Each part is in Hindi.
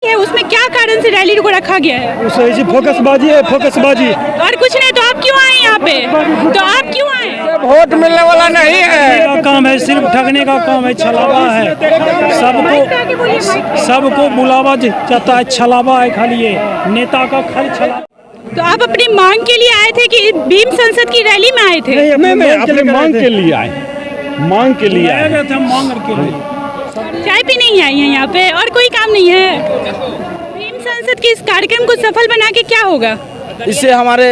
है उसमें क्या कारण से रैली को रखा गया है? फोकसबाजी है, फोकसबाजी। और कुछ नहीं तो आप क्यों आए यहाँ पे? तो आप क्यों आए? वोट मिलने वाला नहीं है, काम है, सिर्फ ठगने का काम है, छलावा है, सबको बुलावा जाता है, छलावा है खाली, ये नेता का खाली छलावा। तो आप अपनी मांग के लिए आए थे कि भीम संसद की रैली में आए थे? नहीं, अपने मांग के लिए आए, मांग के लिए आए थे, मांग के लिए। चाय पी नहीं आई है यहाँ पे और कोई काम नहीं है? भीम संसद के इस कार्यक्रम को सफल बना के क्या होगा? इससे हमारे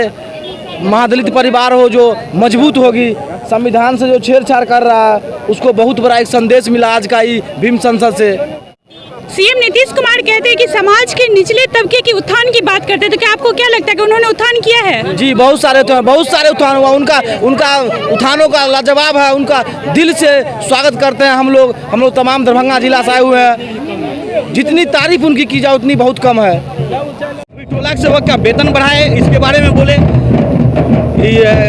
महादलित परिवार हो जो मजबूत होगी, संविधान से जो छेड़छाड़ कर रहा है उसको बहुत बड़ा एक संदेश मिला आज का ही भीम संसद से। सीएम नीतीश कुमार कहते हैं कि समाज के निचले तबके की उत्थान की बात करते हैं, तो क्या आपको क्या लगता है कि उन्होंने उत्थान किया है? जी बहुत सारे उत्थान हुआ, उनका उत्थानों का लाजवाब है, उनका दिल से स्वागत करते हैं हम लोग तमाम दरभंगा जिला से आए हुए हैं। जितनी तारीफ उनकी की जाए उतनी बहुत कम है। 2 लाख सेवक का वेतन बढ़ाए इसके बारे में बोले,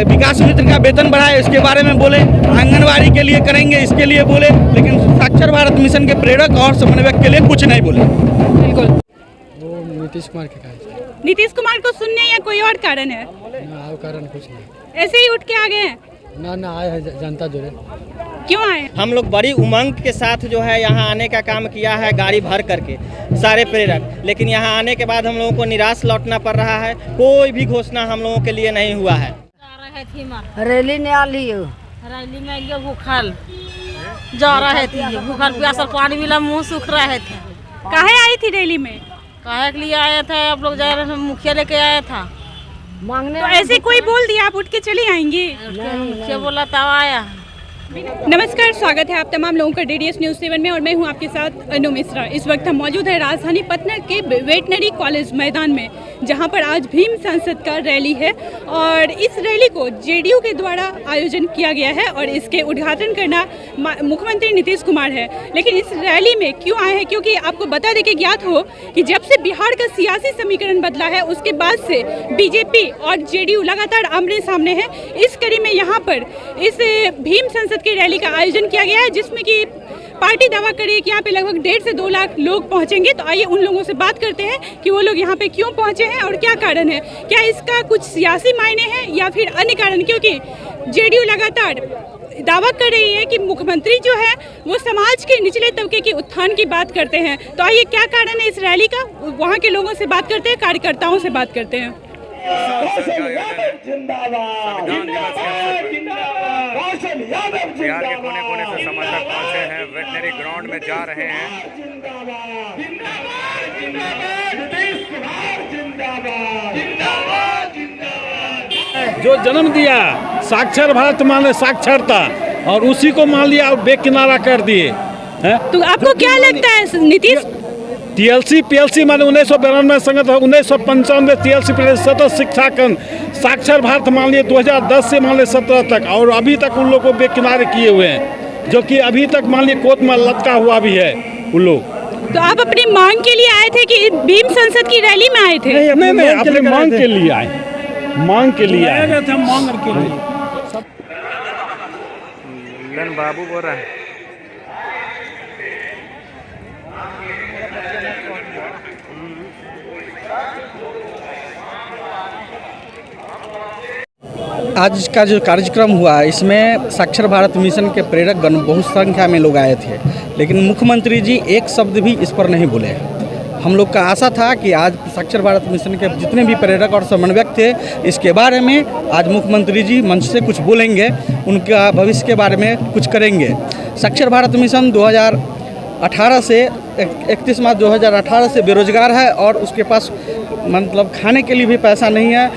विकास मित्र का वेतन बढ़ाए इसके बारे में बोले, आंगनबाड़ी के लिए करेंगे इसके लिए बोले, लेकिन साक्षर भारत मिशन के प्रेरक और समन्वयक के लिए कुछ नहीं बोले। बिल्कुल वो नीतीश कुमार के कारण। नीतीश कुमार को सुनने या कोई और कारण है? ना और कारण कुछ नहीं, ऐसे ही उठ के आ गए हैं? ना आए हैं जनता जुड़े। क्यों आए? हम लोग बड़ी उमंग के साथ जो है यहाँ आने का काम किया है, गाड़ी भर करके सारे प्रेरक, लेकिन यहाँ आने के बाद हम लोगों को निराश लौटना पड़ रहा है। कोई भी घोषणा हम लोगों के लिए नहीं हुआ है। रैली में आली हो, रैली में आलियो भूखल जा रहे थे, भूखल प्यासल, पानी मिला, मुँह सूख रहे थे। काहे आई थी रैली में? काहे के लिए आया था? आप लोग जा रहे थे, मुखिया लेके आया था मांगने। तो ऐसे कोई बोल दिया आप उठ के चली आएंगी? मुखिया बोला तब आया। नमस्कार, स्वागत है आप तमाम लोगों का DDS न्यूज़ 7 में और मैं हूं आपके साथ अनु मिश्रा। इस वक्त हम मौजूद है राजधानी पटना के वेटनरी कॉलेज मैदान में, जहां पर आज भीम संसद का रैली है और इस रैली को JDU के द्वारा आयोजन किया गया है और इसके उद्घाटन करना मुख्यमंत्री नीतीश कुमार है। लेकिन इस रैली में क्यों आए हैं? क्योंकि आपको बता दें कि ज्ञात हो कि जब से बिहार का सियासी समीकरण बदला है उसके बाद से BJP और JDU लगातार आमने सामने है। इस कड़ी में यहाँ पर इस भीम संसद की रैली का आयोजन किया गया है, जिसमें कि पार्टी दावा करे कि यहाँ पे लगभग 1.5 से 2 लाख लोग पहुंचेंगे। तो आइए उन लोगों से बात करते हैं कि वो लोग यहाँ पे क्यों पहुंचे हैं और क्या कारण है। क्या इसका कुछ सियासी मायने हैं या फिर अन्य कारण? क्योंकि JDU लगातार दावा कर रही है कि मुख्यमंत्री जो है वो समाज के निचले तबके की उत्थान की बात करते हैं। तो आइए क्या कारण है इस रैली का, वहाँ के लोगों से बात करते हैं, कार्यकर्ताओं से बात करते हैं। बिहार के कोने कोने से समर्थक पहुंचे हैं, वेटनरी ग्राउंड में जा रहे हैं। जो जन्म दिया साक्षर भारत माने साक्षरता, और उसी को मान लिया और बेकिनारा कर दिए हैं। तो आपको क्या लगता है नीतीश? TLC PLC माने 1992 संगत, 1995 TLC सतत शिक्षा कन साक्षर भारत मान लिए 2010 से मान लिए 17 तक, और अभी तक उन लोग को बेकिनारे किए हुए हैं, जो कि अभी तक मान लिए कोर्ट में लटका हुआ भी है उन लोग। तो आप अपनी मांग के लिए आए थे कि भीम संसद की रैली में आए थे? नहीं, अपने मांग के लिए आए, मांग के लिए आए थे, मांग के लिए। बाबू बोल रहा है। आज का जो कार्यक्रम हुआ इसमें साक्षर भारत मिशन के प्रेरक गण बहुत संख्या में लोग आए थे, लेकिन मुख्यमंत्री जी एक शब्द भी इस पर नहीं बोले। हम लोग का आशा था कि आज साक्षर भारत मिशन के जितने भी प्रेरक और समन्वयक थे इसके बारे में आज मुख्यमंत्री जी मंच से कुछ बोलेंगे, उनका भविष्य के बारे में कुछ करेंगे। साक्षर भारत मिशन 2018 से 31 मार्च 2018 से बेरोजगार है और उसके पास मतलब खाने के लिए भी पैसा नहीं है,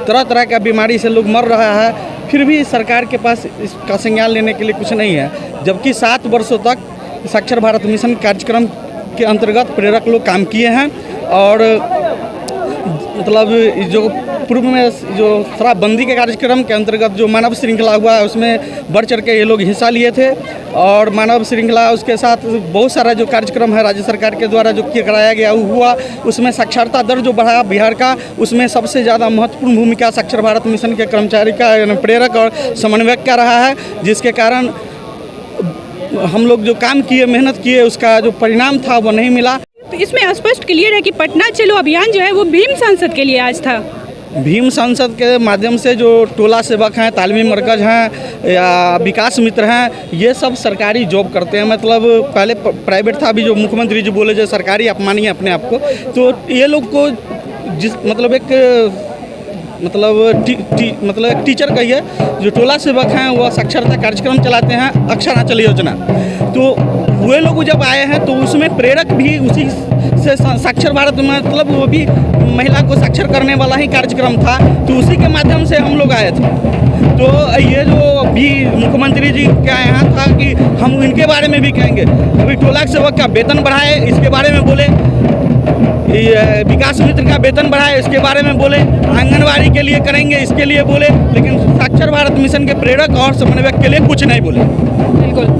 तरह तरह का बीमारी से लोग मर रहा है, फिर भी सरकार के पास इसका संज्ञान लेने के लिए कुछ नहीं है। जबकि 7 वर्षों तक साक्षर भारत मिशन कार्यक्रम के अंतर्गत प्रेरक लोग काम किए हैं और मतलब जो पूर्व में जो शराबबंदी के कार्यक्रम के अंतर्गत जो मानव श्रृंखला हुआ है उसमें बढ़ चढ़ के ये लोग हिस्सा लिए थे, और मानव श्रृंखला उसके साथ बहुत सारा जो कार्यक्रम है राज्य सरकार के द्वारा जो कराया गया हुआ, उसमें साक्षरता दर जो बढ़ा बिहार का, उसमें सबसे ज़्यादा महत्वपूर्ण भूमिका साक्षर भारत मिशन के कर्मचारी का, प्रेरक और समन्वयक का रहा है, जिसके कारण हम लोग जो काम किए, मेहनत किए, उसका जो परिणाम था वो नहीं मिला। तो इसमें स्पष्ट क्लियर है कि पटना चलो अभियान जो है वो भीम सांसद के लिए आज था। भीम सांसद के माध्यम से जो टोला सेवक हैं, तालीमी मरकज़ हैं या विकास मित्र हैं, ये सब सरकारी जॉब करते हैं। मतलब पहले प्राइवेट था, अभी जो मुख्यमंत्री जी बोले जो सरकारी आप मानिए अपने आप को, तो ये लोग को जिस मतलब एक मतलब टीचर कहिए, जो टोला सेवक हैं वो साक्षरता कार्यक्रम चलाते हैं, अक्षरांचल योजना। तो वे लोग जब आए हैं तो उसमें प्रेरक भी उसी से साक्षर भारत, मतलब वो भी महिला को साक्षर करने वाला ही कार्यक्रम था, तो उसी के माध्यम से हम लोग आए थे। तो ये जो भी मुख्यमंत्री जी का यहाँ था कि हम इनके बारे में भी कहेंगे, अभी टोला सेवक का वेतन बढ़ाए इसके बारे में बोले, विकास मित्र का वेतन बढ़ाए इसके बारे में बोले, आंगनबाड़ी के लिए करेंगे इसके लिए बोले, लेकिन साक्षर भारत मिशन के प्रेरक और समन्वयक के लिए कुछ नहीं बोले। बिल्कुल।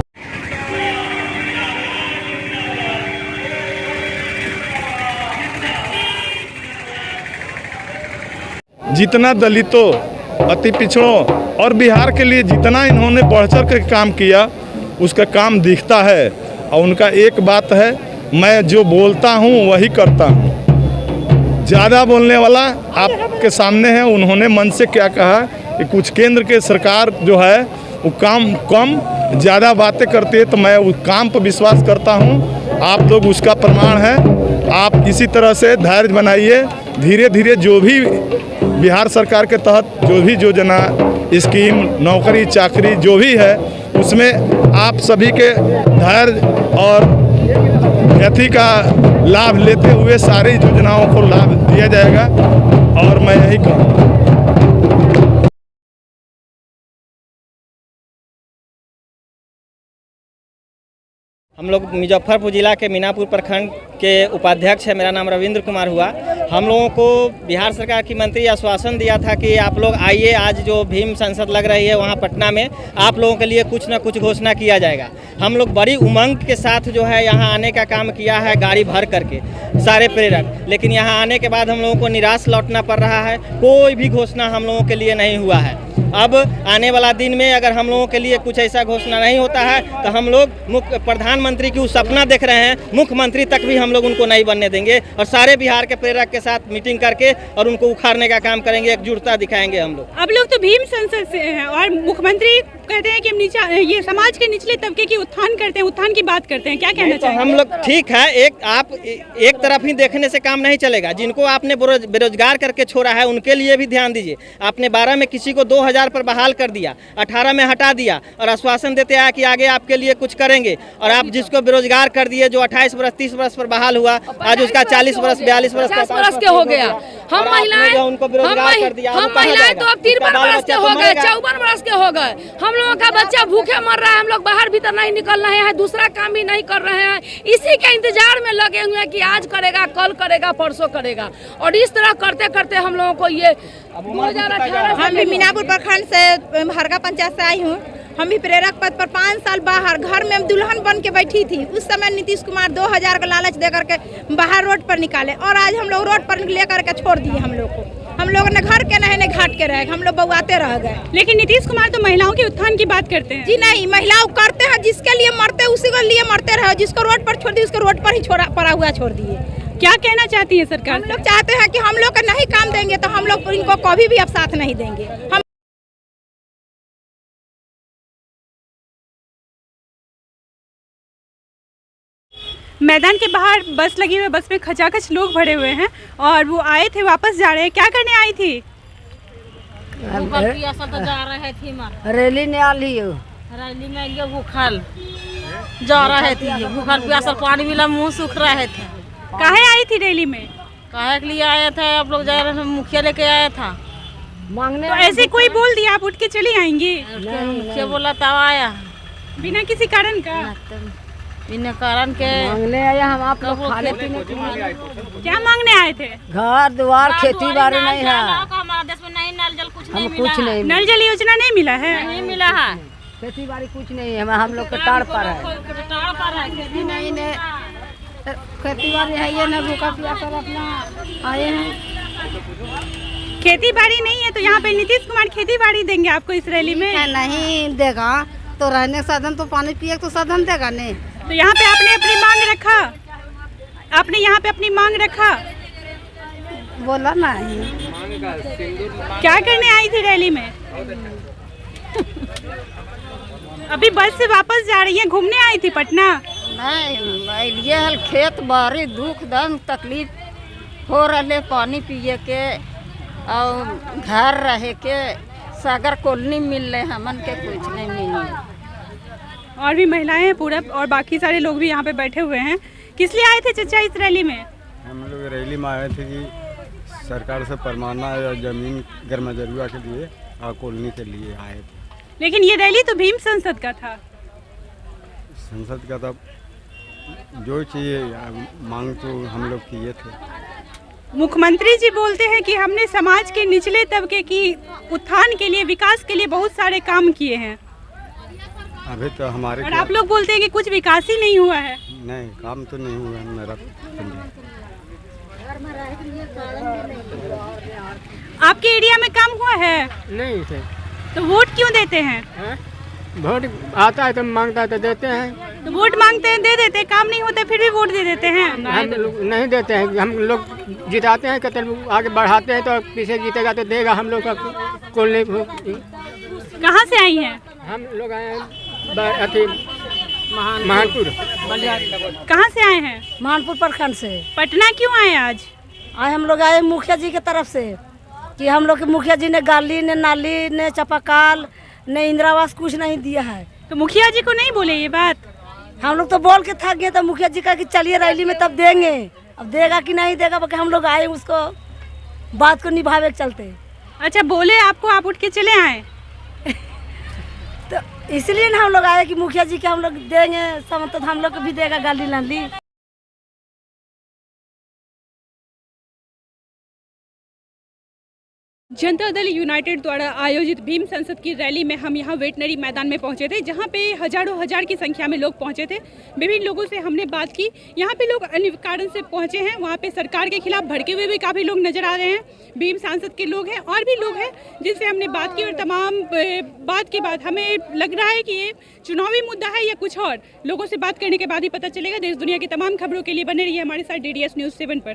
जितना दलितों, अति पिछड़ों और बिहार के लिए जितना इन्होंने बढ़ चढ़ कर काम किया, उसका काम दिखता है। और उनका एक बात है, मैं जो बोलता हूँ वही करता हूँ। ज़्यादा बोलने वाला आपके सामने है। उन्होंने मन से क्या कहा कि कुछ केंद्र के सरकार जो है वो काम कम ज़्यादा बातें करती है, तो मैं उस काम पर विश्वास करता हूँ। आप लोग उसका प्रमाण है। आप इसी तरह से धैर्य बनाइए। धीरे धीरे जो भी बिहार सरकार के तहत जो भी योजना, स्कीम, नौकरी चाकरी जो भी है, उसमें आप सभी के धैर्य और व्यक्ति का लाभ लेते हुए सारी योजनाओं को लाभ दिया जाएगा। और मैं यही कहूँगा। हम लोग मुजफ्फरपुर जिला के मीनापुर प्रखंड के उपाध्यक्ष है। मेरा नाम रविंद्र कुमार हुआ। हम लोगों को बिहार सरकार की मंत्री आश्वासन दिया था कि आप लोग आइए, आज जो भीम संसद लग रही है वहाँ पटना में, आप लोगों के लिए कुछ न कुछ घोषणा किया जाएगा। हम लोग बड़ी उमंग के साथ जो है यहाँ आने का काम किया है, गाड़ी भर करके सारे प्रेरक, लेकिन यहाँ आने के बाद हम लोगों को निराश लौटना पड़ रहा है। कोई भी घोषणा हम लोगों के लिए नहीं हुआ है। अब आने वाला दिन में अगर हम लोगों के लिए कुछ ऐसा घोषणा नहीं होता है तो हम लोग प्रधानमंत्री की सपना देख रहे हैं, मुख्यमंत्री तक भी हम लोग उनको नहीं बनने देंगे और सारे बिहार के प्रेरक के साथ मीटिंग करके और उनको उखाड़ने का काम करेंगे, एकजुटता दिखाएंगे हम लोग। अब लोग तो भीम संसद से हैं और मुख्यमंत्री कहते हैं कि हम ये समाज के निचले तबके की उत्थान करते हैं, उत्थान की बात करते हैं। क्या कहना चाहिए? हम लोग ठीक है, आप एक तरफ ही देखने से काम नहीं चलेगा। जिनको आपने बेरोजगार करके छोड़ा है उनके लिए भी ध्यान दीजिए। आपने 12 में किसी को 2000 पर बहाल कर दिया, 18 में हटा दिया और आश्वासन देते आया कि आगे आपके लिए कुछ करेंगे। और आप जिसको बेरोजगार कर दिए, जो 28 वर्ष 30 वर्ष पर बहाल हुआ, आज उसका 40 वर्ष 42 वर्ष 50 वर्ष के हो गया। हम महिलाएं उनको बेरोजगार कर दिया। हम महिलाएं तो अब 53 वर्ष के हो गए, 54 वर्ष के हो गए। हम लोगों का बच्चा भूखे मर रहा है। हम लोग बाहर भीतर नहीं निकल रहे हैं, दूसरा काम भी नहीं कर रहे हैं। इसी के इंतजार में लगे हुए हैं कि आज करेगा, कल करेगा, परसों करेगा। और इस तरह करते करते हम लोगों को ये 2018 हम भी मीनापुर प्रखंड से हरगा पंचायत से आई हूँ। हम भी प्रेरक पद पर 5 साल बाहर घर में दुल्हन बन के बैठी थी। उस समय नीतीश कुमार 2000 का लालच दे करके बाहर रोड पर निकाले और आज हम लोग रोड पर लेकर के छोड़ दिए। हम लोग को, हम लोगों ने घर के नहीं घाट के रहे, हम लोग बउआते रह गए। लेकिन नीतीश कुमार तो महिलाओं के उत्थान की बात करते हैं। जी नहीं, महिलाओं करते हैं, जिसके लिए मरते उसी के लिए मरते रहे। जिसको रोड पर छोड़ दिए उसको रोड पर ही पड़ा हुआ छोड़ दिए। क्या कहना चाहती है सरकार? हम लोग चाहते हैं कि हम लोग का नहीं काम देंगे तो हम लोग इनको कभी भी अब साथ नहीं देंगे। हम मैदान के बाहर बस लगी हुई, बस में खचाखच लोग भरे हुए हैं और वो आए थे, वापस जा रहे हैं। क्या करने आई थी? तो जा रहे थे रैली निकाली, रैली में ये भूखल जा रहे थे, भूखल प्यासल, पानी मिला, मुँह सूख रहे थे। काहे आई थी रैली में? काहे के लिए आए थे? आप लोग जा रहे थे, मुखिया लेके आया था मांगने। तो ऐसे कोई बोल दिया आप उठ के चली आएंगी? मुखिया बोला तब आया, बिना किसी कारण का? बिना कारण के मांगने आया। हम आप लोग खाने पीने क्या मांगने आए थे? घर द्वार, खेती बाड़ी नहीं है। हमारा देश में नहीं, नल जल कुछ नहीं हम मिला। कुछ नहीं, नल जल योजना नहीं मिला है? नहीं मिला है। खेती बाड़ी कुछ नहीं है। हम लोग के टाड़ पर है, टाड़ पर है, खेती नहीं ने खेती बाड़ी है ये ना, भूखा प्यासा अपना आए हैं। खेती बाड़ी नहीं है तो यहाँ पे नीतीश कुमार खेती बाड़ी देंगे आपको इस रैली में? नहीं देगा तो रहने साधन, तो पानी पिए तो साधन देगा नहीं। तो यहाँ पे आपने अपनी मांग रखा? आपने यहाँ पे अपनी मांग रखा? बोला नहीं। क्या करने आई थी रैली में? अभी बस से वापस जा रही है, घूमने आई थी पटना? नहीं, ये हल खेत बारी दुख दर्द तकलीफ हो रहे, पानी पिए के और घर रहे के, सागर कॉलोनी मिल रहे, हमन के कुछ नहीं मिले। और भी महिलाएं हैं पूरा, और बाकी सारे लोग भी यहाँ पे बैठे हुए हैं। किस लिए आए थे चाचा इस रैली में? हम लोग रैली में आए थे कि सरकार से परमाना या जमीन गर्मा जरूरा के लिए और कॉलोनी के लिए आए थे। लेकिन ये रैली तो भीम संसद का था। संसद का था, जो चाहिए मांग तो हम लोग किए थे। मुख्यमंत्री जी बोलते हैं कि हमने समाज के निचले तबके की उत्थान के लिए, विकास के लिए बहुत सारे काम किए हैं। अभी तो हमारे और आप लोग बोलते हैं कि कुछ विकास ही नहीं हुआ है। नहीं, काम तो नहीं हुआ मेरा। आपके एरिया में काम हुआ है? नहीं थे। तो वोट क्यों देते हैं? वोट आता है तो मांगता है तो देते हैं। तो वोट मांगते हैं, दे देते हैं, काम नहीं होता फिर भी वोट दे देते हैं। हम लोग नहीं देते हैं, हम लोग जिताते हैं, कहते आगे बढ़ाते हैं, तो पीछे जीतेगा तो देगा हम लोग का कॉलोनी। कहाँ से आई हैं? हम लोग आए हैं अथी महानपुर। कहाँ से आए हैं? महानपुर प्रखंड से। पटना क्यों आए आज? हम लोग आए मुखिया जी की तरफ से कि हम लोग के मुखिया जी ने गाली, ने नाली, ने चापाकाल, ने इंदिरा आवास कुछ नहीं दिया है। तो मुखिया जी को नहीं बोले ये बात? हम लोग तो बोल के थक गए, तो मुखिया जी का कि चलिए रैली में तब देंगे। अब देगा कि नहीं देगा, बाकी हम लोग आए उसको बात को निभावे के चलते। अच्छा, बोले आपको, आप उठ के चले आए? तो इसलिए ना हम लोग आए कि मुखिया जी के हम लोग देंगे, तो हम लोग को भी देगा गाली नाली। जनता दल यूनाइटेड द्वारा आयोजित भीम संसद की रैली में हम यहाँ वेटनरी मैदान में पहुँचे थे, जहाँ पे हजारों हजार की संख्या में लोग पहुँचे थे। विभिन्न लोगों से हमने बात की। यहाँ पे लोग अन्य कारण से पहुँचे हैं, वहाँ पे सरकार के खिलाफ भड़के हुए भी काफ़ी लोग नजर आ रहे हैं। भीम सांसद के लोग हैं और भी लोग हैं जिनसे हमने बात की, और तमाम बात के बाद हमें लग रहा है कि ये चुनावी मुद्दा है या कुछ और। लोगों से बात करने के बाद ही पता चलेगा। देश दुनिया की तमाम खबरों के लिए बने रहिए हमारे साथ DDS News 7 पर।